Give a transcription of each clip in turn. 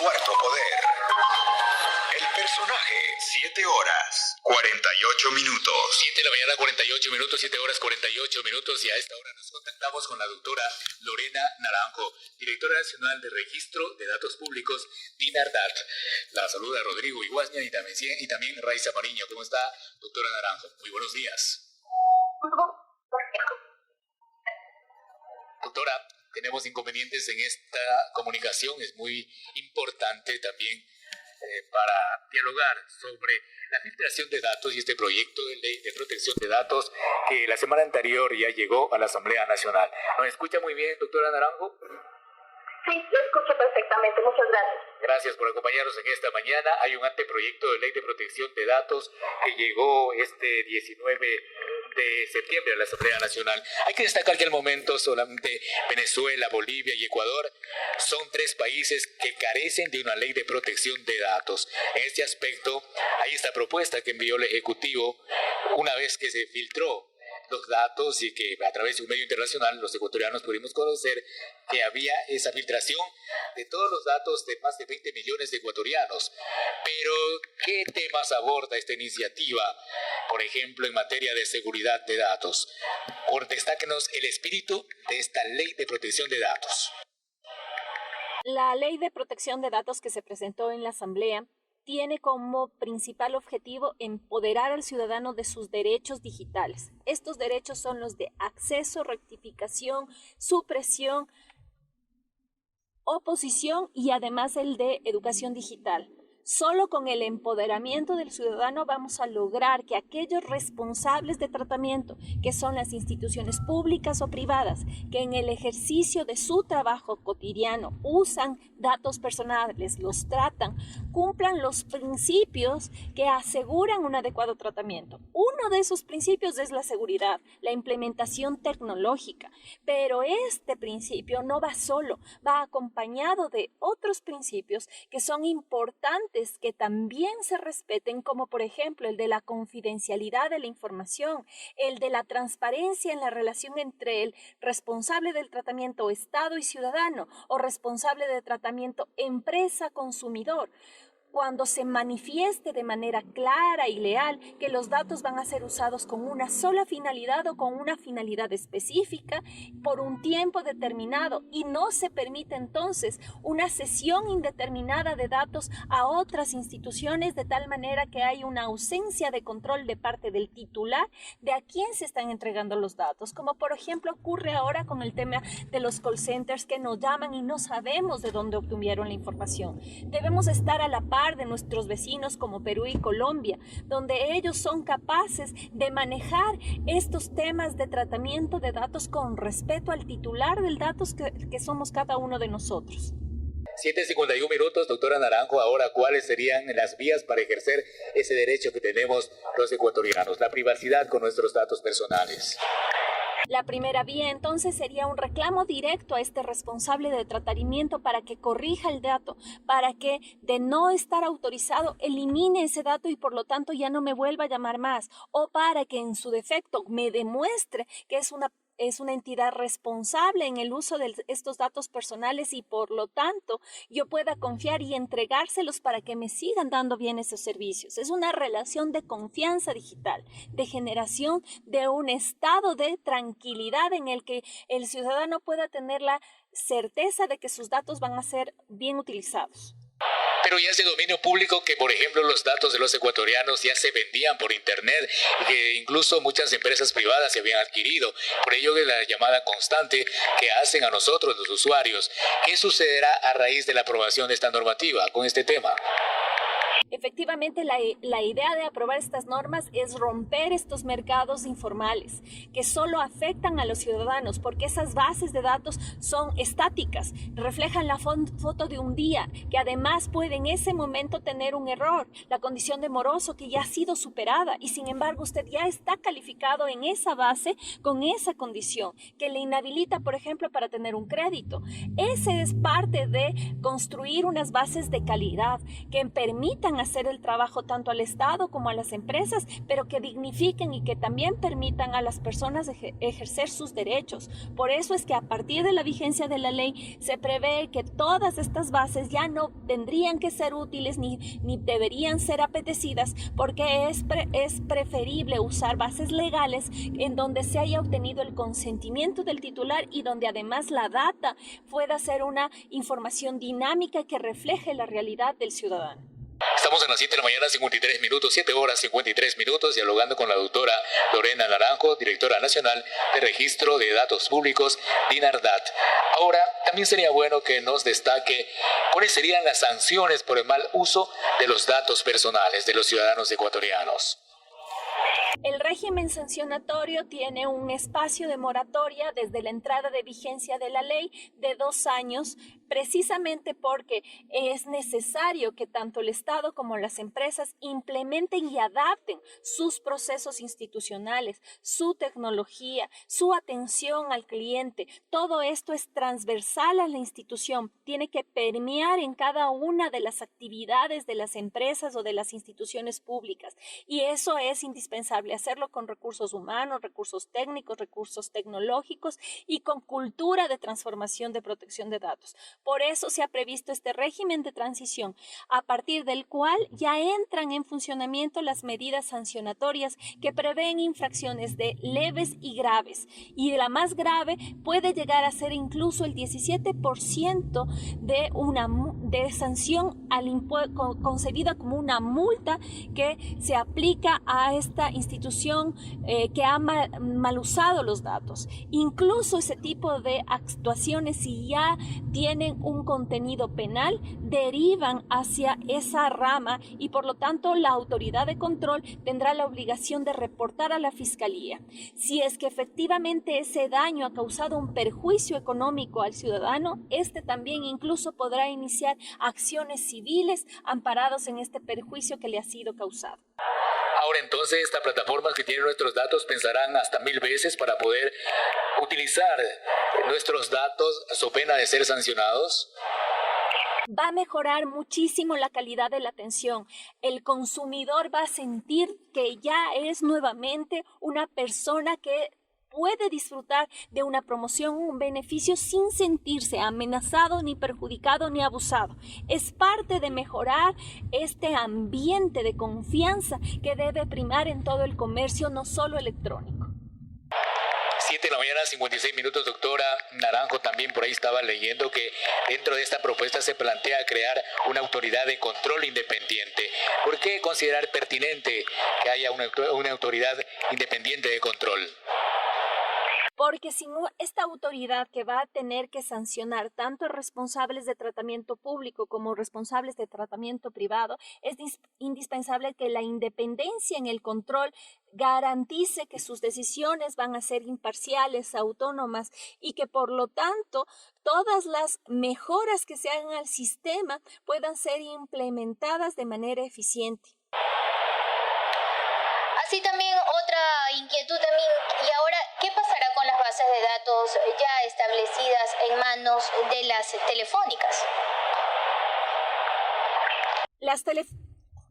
Cuarto Poder. El personaje, 7 horas, 48 minutos. 7 de la mañana, 48 minutos, 7 horas, 48 minutos. Y a esta hora nos contactamos con la doctora Lorena Naranjo, directora nacional de Registro de Datos Públicos, DINARDAT. La saluda Rodrigo Iguazña y también Raiza Mariño. ¿Cómo está, doctora Naranjo? Muy buenos días. Doctora, tenemos inconvenientes en esta comunicación. Es muy importante también para dialogar sobre la filtración de datos y este proyecto de ley de protección de datos que la semana anterior ya llegó a la Asamblea Nacional. ¿Nos escucha muy bien, doctora Naranjo? Sí, lo escucho perfectamente. Muchas gracias. Gracias por acompañarnos en esta mañana. Hay un anteproyecto de ley de protección de datos que llegó este 19 de septiembre a la Asamblea Nacional. Hay que destacar que al momento solamente Venezuela, Bolivia y Ecuador son 3 países que carecen de una ley de protección de datos. En este aspecto, hay esta propuesta que envió el Ejecutivo una vez que se filtró los datos y que a través de un medio internacional los ecuatorianos pudimos conocer que había esa filtración de todos los datos de más de 20 millones de ecuatorianos. Pero, ¿qué temas aborda esta iniciativa? Por ejemplo, en materia de seguridad de datos. Destáquenos el espíritu de esta ley de protección de datos. La ley de protección de datos que se presentó en la Asamblea tiene como principal objetivo empoderar al ciudadano de sus derechos digitales. Estos derechos son los de acceso, rectificación, supresión, oposición y además el de educación digital. Solo con el empoderamiento del ciudadano vamos a lograr que aquellos responsables de tratamiento, que son las instituciones públicas o privadas, que en el ejercicio de su trabajo cotidiano usan datos personales, los tratan, cumplan los principios que aseguran un adecuado tratamiento. Uno de esos principios es la seguridad, la implementación tecnológica, pero este principio no va solo, va acompañado de otros principios que son importantes que también se respeten, como por ejemplo el de la confidencialidad de la información, el de la transparencia en la relación entre el responsable del tratamiento Estado y ciudadano o responsable de tratamiento empresa-consumidor. Cuando se manifieste de manera clara y leal que los datos van a ser usados con una sola finalidad o con una finalidad específica por un tiempo determinado y no se permite entonces una cesión indeterminada de datos a otras instituciones de tal manera que hay una ausencia de control de parte del titular de a quién se están entregando los datos, como por ejemplo ocurre ahora con el tema de los call centers que nos llaman y no sabemos de dónde obtuvieron la información. Debemos estar a la par de nuestros vecinos como Perú y Colombia, donde ellos son capaces de manejar estos temas de tratamiento de datos con respeto al titular del datos que somos cada uno de nosotros. 7:51 minutos, doctora Naranjo. Ahora, ¿cuáles serían las vías para ejercer ese derecho que tenemos los ecuatorianos, la privacidad con nuestros datos personales? La primera vía entonces sería un reclamo directo a este responsable de tratamiento para que corrija el dato, para que de no estar autorizado elimine ese dato y por lo tanto ya no me vuelva a llamar más, o para que en su defecto me demuestre que es una entidad responsable en el uso de estos datos personales y por lo tanto yo pueda confiar y entregárselos para que me sigan dando bien esos servicios. Es una relación de confianza digital, de generación de un estado de tranquilidad en el que el ciudadano pueda tener la certeza de que sus datos van a ser bien utilizados. Pero ya es de dominio público que, por ejemplo, los datos de los ecuatorianos ya se vendían por internet y que incluso muchas empresas privadas se habían adquirido. Por ello es la llamada constante que hacen a nosotros los usuarios. ¿Qué sucederá a raíz de la aprobación de esta normativa con este tema? Efectivamente, la idea de aprobar estas normas es romper estos mercados informales que solo afectan a los ciudadanos porque esas bases de datos son estáticas, reflejan la foto de un día, que además puede en ese momento tener un error, la condición de moroso que ya ha sido superada y sin embargo usted ya está calificado en esa base con esa condición que le inhabilita, por ejemplo, para tener un crédito. Ese es parte de construir unas bases de calidad que permitan hagan hacer el trabajo tanto al Estado como a las empresas, pero que dignifiquen y que también permitan a las personas ejercer sus derechos. Por eso es que a partir de la vigencia de la ley se prevé que todas estas bases ya no tendrían que ser útiles ni deberían ser apetecidas, porque es preferible usar bases legales en donde se haya obtenido el consentimiento del titular y donde además la data pueda ser una información dinámica que refleje la realidad del ciudadano. Estamos en las 7 de la mañana, 53 minutos, 7 horas 53 minutos, dialogando con la doctora Lorena Naranjo, directora nacional de Registro de Datos Públicos, DINARDAT. Ahora, también sería bueno que nos destaque cuáles serían las sanciones por el mal uso de los datos personales de los ciudadanos ecuatorianos. El régimen sancionatorio tiene un espacio de moratoria desde la entrada de vigencia de la ley de 2 años, precisamente porque es necesario que tanto el Estado como las empresas implementen y adapten sus procesos institucionales, su tecnología, su atención al cliente. Todo esto es transversal a la institución, tiene que permear en cada una de las actividades de las empresas o de las instituciones públicas, y eso es indispensable hacerlo con recursos humanos, recursos técnicos, recursos tecnológicos y con cultura de transformación de protección de datos. Por eso se ha previsto este régimen de transición, a partir del cual ya entran en funcionamiento las medidas sancionatorias que prevén infracciones de leves y graves, y la más grave puede llegar a ser incluso el 17% de sanción concebida como una multa que se aplica a esta institución que ha mal usado los datos. Incluso ese tipo de actuaciones, si ya tienen un contenido penal, derivan hacia esa rama y por lo tanto la autoridad de control tendrá la obligación de reportar a la Fiscalía. Si es que efectivamente ese daño ha causado un perjuicio económico al ciudadano, este también incluso podrá iniciar acciones civiles amparados en este perjuicio que le ha sido causado. Ahora entonces, estas plataformas que tienen nuestros datos pensarán hasta 1000 veces para poder utilizar nuestros datos so pena de ser sancionados. Va a mejorar muchísimo la calidad de la atención. El consumidor va a sentir que ya es nuevamente una persona que puede disfrutar de una promoción, un beneficio sin sentirse amenazado, ni perjudicado, ni abusado. Es parte de mejorar este ambiente de confianza que debe primar en todo el comercio, no solo electrónico. 7 de la mañana, 56 minutos, doctora Naranjo. También por ahí estaba leyendo que dentro de esta propuesta se plantea crear una autoridad de control independiente. ¿Por qué considerar pertinente que haya una autoridad independiente de control? Porque sin esta autoridad que va a tener que sancionar tanto responsables de tratamiento público como responsables de tratamiento privado, es indispensable que la independencia en el control garantice que sus decisiones van a ser imparciales, autónomas, y que por lo tanto todas las mejoras que se hagan al sistema puedan ser implementadas de manera eficiente. Así también otra inquietud también, y ahora, ¿qué pasará con las bases de datos ya establecidas en manos de las telefónicas?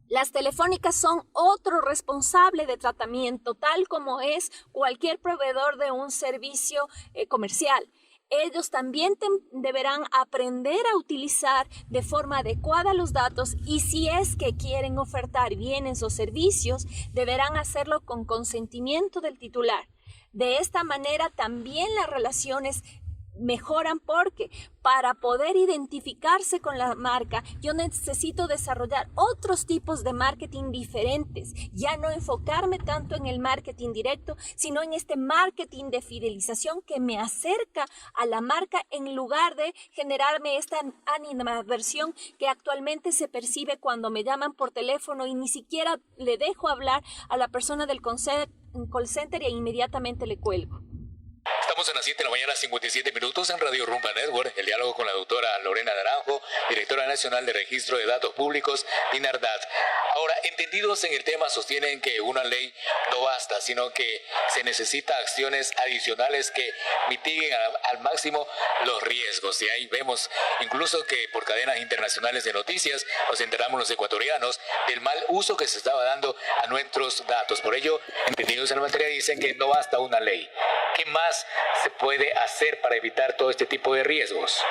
Las telefónicas son otro responsable de tratamiento, tal como es cualquier proveedor de un servicio comercial. Ellos también deberán aprender a utilizar de forma adecuada los datos, y si es que quieren ofertar bienes o servicios, deberán hacerlo con consentimiento del titular. De esta manera también las relaciones mejoran, porque para poder identificarse con la marca yo necesito desarrollar otros tipos de marketing diferentes, ya no enfocarme tanto en el marketing directo, sino en este marketing de fidelización que me acerca a la marca en lugar de generarme esta animadversión que actualmente se percibe cuando me llaman por teléfono y ni siquiera le dejo hablar a la persona del call center e inmediatamente le cuelgo. Estamos en las 7 de la mañana, 57 minutos, en Radio Rumba Network, el diálogo con la doctora Lorena Naranjo, directora nacional de Registro de Datos Públicos, DINARDAT. Ahora, entendidos en el tema sostienen que una ley no basta, sino que se necesita acciones adicionales que mitiguen al máximo los riesgos. Y ahí vemos incluso que por cadenas internacionales de noticias nos enteramos los ecuatorianos del mal uso que se estaba dando a nuestros datos. Por ello, entendidos en la materia, dicen que no basta una ley. ¿Qué más se puede hacer para evitar todo este tipo de riesgos?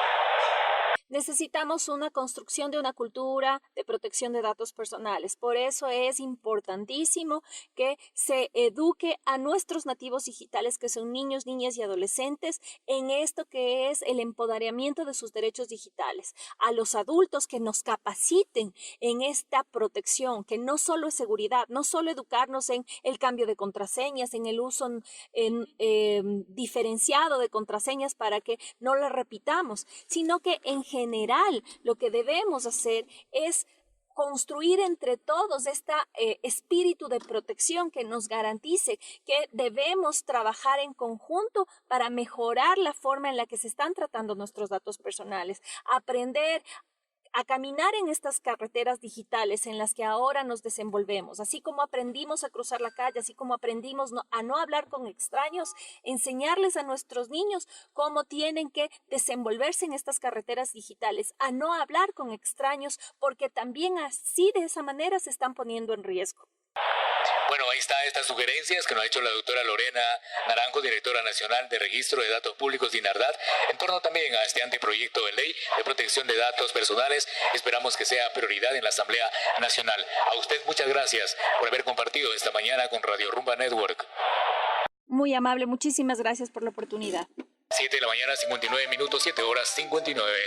Necesitamos una construcción de una cultura de protección de datos personales. Por eso es importantísimo que se eduque a nuestros nativos digitales, que son niños, niñas y adolescentes, en esto que es el empoderamiento de sus derechos digitales. A los adultos que nos capaciten en esta protección, que no solo es seguridad, no solo educarnos en el cambio de contraseñas, en el uso diferenciado de contraseñas para que no las repitamos, sino que en general lo que debemos hacer es construir entre todos este espíritu de protección que nos garantice que debemos trabajar en conjunto para mejorar la forma en la que se están tratando nuestros datos personales, aprender a caminar en estas carreteras digitales en las que ahora nos desenvolvemos, así como aprendimos a cruzar la calle, así como aprendimos a no hablar con extraños, enseñarles a nuestros niños cómo tienen que desenvolverse en estas carreteras digitales, a no hablar con extraños, porque también así de esa manera se están poniendo en riesgo. Bueno, ahí están estas sugerencias que nos ha hecho la doctora Lorena Naranjo, directora nacional de Registro de Datos Públicos de INARDAT, en torno también a este anteproyecto de ley de protección de datos personales. Esperamos que sea prioridad en la Asamblea Nacional. A usted muchas gracias por haber compartido esta mañana con Radio Rumba Network. Muy amable, muchísimas gracias por la oportunidad. 7 de la mañana, 59 minutos, 7 horas 59.